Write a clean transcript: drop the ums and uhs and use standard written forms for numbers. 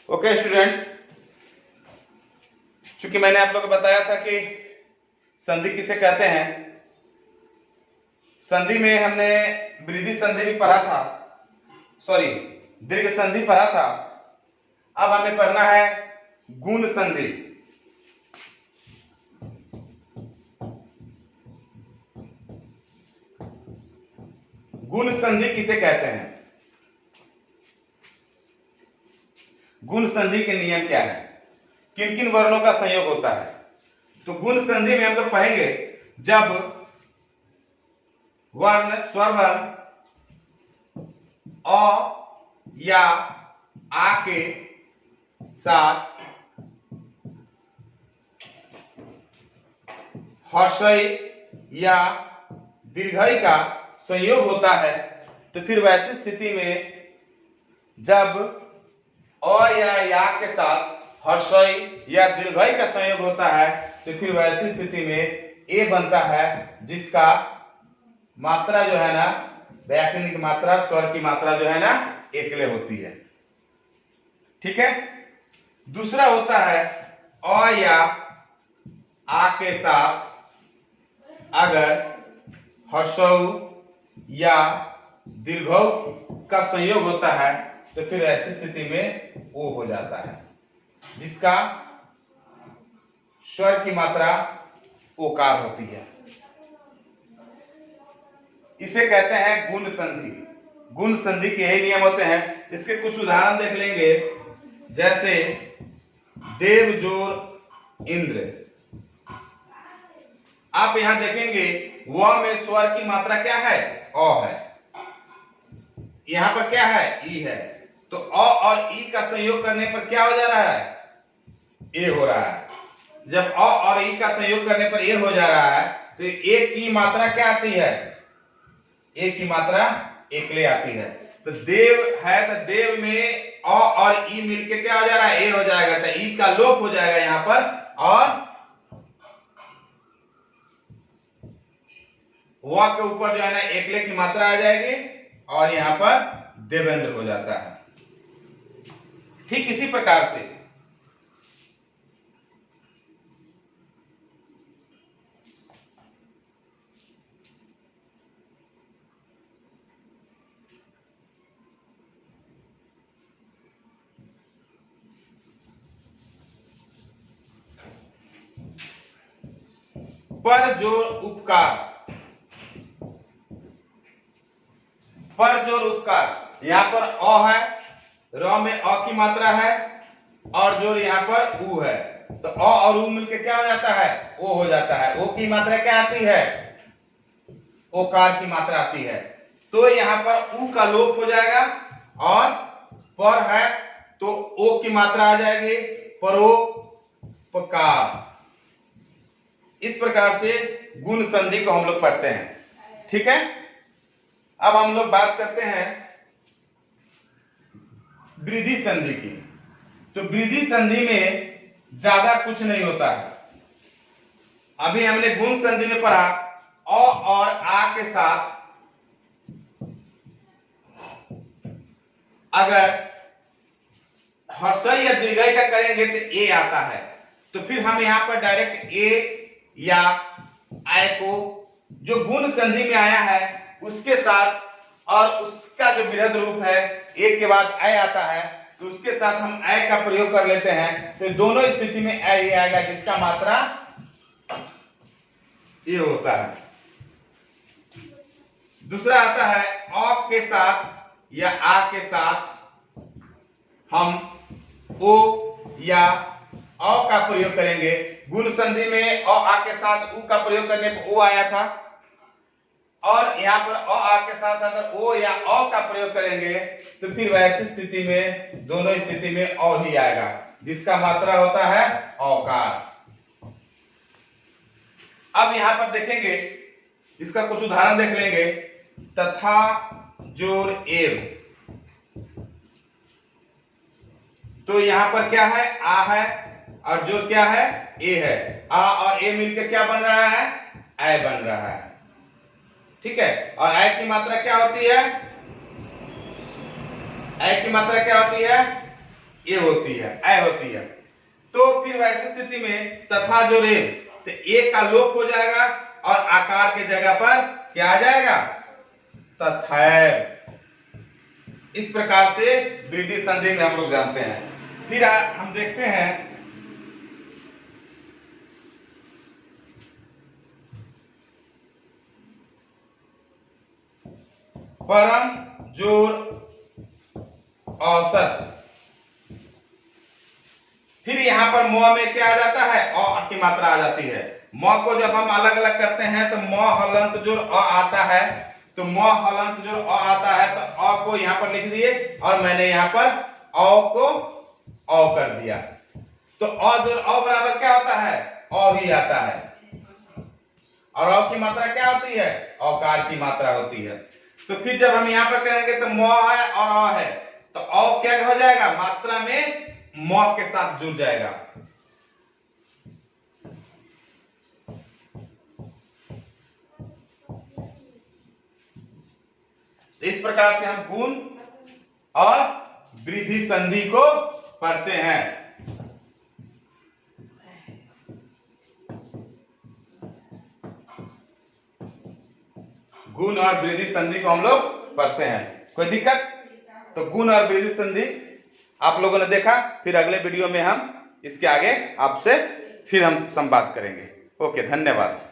Okay students, चूंकि मैंने आप लोगों को बताया था कि संधि किसे कहते हैं। संधि में हमने वृद्धि संधि भी पढ़ा था, सॉरी दीर्घ संधि पढ़ा था। अब हमें पढ़ना है गुण संधि। गुण संधि किसे कहते हैं, गुण संधि के नियम क्या है, किन किन वर्णों का संयोग होता है। तो गुण संधि में हम लोग पढ़ेंगे जब वर्ण स्वर वर्ण अ या आ के साथ हर्षई या दीर्घई का संयोग होता है, तो फिर वैसी स्थिति में जब अ या के साथ हर्षई या दीर्घई का संयोग होता है, तो फिर वैसी स्थिति में ए बनता है, जिसका मात्रा जो है ना, व्याकरणिक मात्रा, स्वर की मात्रा जो है ना एकले होती है। ठीक है। दूसरा होता है अ या आ के साथ अगर हर्षौ या दीर्घौ का संयोग होता है, तो फिर ऐसी स्थिति में ओ हो जाता है, जिसका स्वर की मात्रा ओकार होती है। इसे कहते हैं गुण संधि। गुण संधि के यही नियम होते हैं। इसके कुछ उदाहरण देख लेंगे, जैसे देव जोर इंद्र। आप यहां देखेंगे व में स्वर की मात्रा क्या है, अ है। यहां पर क्या है, ई है। तो अ और ई का संयोग करने पर क्या हो जा रहा है, ए हो रहा है। जब अ और ई का संयोग करने पर ए हो जा रहा है, तो एक की मात्रा क्या आती है, एक की मात्रा एकले आती है। तो देव है, तो देव में अ और ई मिलके क्या हो जा रहा है, ए हो जाएगा। तो ई का लोप हो जाएगा यहां पर, और व के ऊपर जो है ना एकले की मात्रा आ जाएगी, और यहां पर देवेंद्र हो जाता है। ठीक इसी प्रकार से पर जोर उपकार। पर जोर उपकार, यहां पर अ है, र में अ की मात्रा है, और जोर यहां पर उ है। तो अ और उ मिलके क्या हो जाता है, ओ हो जाता है। ओ की मात्रा क्या आती है, ओकार की मात्रा आती है। तो यहां पर उ का लोप हो जाएगा, और पर है तो ओ की मात्रा आ जाएगी, परोपकार। इस प्रकार से गुण संधि को हम लोग पढ़ते हैं। ठीक है। अब हम लोग बात करते हैं वृद्धि संधि की। तो वृद्धि संधि में ज्यादा कुछ नहीं होता है। अभी हमने गुण संधि में पढ़ा अ और आ के साथ अगर हर्षई या दीर्घई का करेंगे तो ए आता है। तो फिर हम यहां पर डायरेक्ट ए या आय को जो गुण संधि में आया है उसके साथ, और उसका जो बृहद रूप है एक के बाद अय आता है, तो उसके साथ हम अय का प्रयोग कर लेते हैं। तो दोनों स्थिति में अय ही आएगा, जिसका मात्रा ये होता है। दूसरा आता है अ के साथ या आ के साथ हम ओ या अ का प्रयोग करेंगे। गुण संधि में अ आ के साथ उ का प्रयोग करने पर ओ आया था, और यहां पर अ आ के साथ अगर ओ या अ का प्रयोग करेंगे, तो फिर वैसी स्थिति में दोनों स्थिति में अ ही आएगा, जिसका मात्रा होता है औकार। अब यहां पर देखेंगे, इसका कुछ उदाहरण देख लेंगे। तथा जोर एव। तो यहां पर क्या है, आ है, और जोर क्या है, ए है। आ और ए मिलकर क्या बन रहा है, ऐ बन रहा है। ठीक है। और ऐ की मात्रा क्या होती है, ऐ की मात्रा क्या होती है, ए होती है, ए होती है। तो फिर वैसी स्थिति में तथा जो रे, तो एक का लोप हो जाएगा और आकार के जगह पर क्या आ जाएगा, तथैव। इस प्रकार से वृद्धि संधि में हम लोग जानते हैं। फिर हम देखते हैं परम जोर औसत। फिर यहां पर म में क्या आ जाता है, अ की मात्रा आ जाती है। म को जब हम अलग अलग करते हैं तो म हलंत जोर अ आता है, तो म हलंत जोर अ आता है, तो अ को यहां पर लिख दिए और मैंने यहां पर अ को अ कर दिया। तो अ जोर अ बराबर क्या होता है, अ ही आता है। और अ की मात्रा क्या होती है, औकार की मात्रा होती है। तो फिर जब हम यहां पर करेंगे तो म है और अ है, तो अ क्या हो जाएगा, मात्रा में म के साथ जुड़ जाएगा। इस प्रकार से हम गुण और वृद्धि संधि को पढ़ते हैं। गुण और वृद्धि संधि को हम लोग पढ़ते हैं। कोई दिक्कत? तो गुण और वृद्धि संधि आप लोगों ने देखा। फिर अगले वीडियो में हम इसके आगे आपसे फिर हम संवाद करेंगे। ओके, धन्यवाद।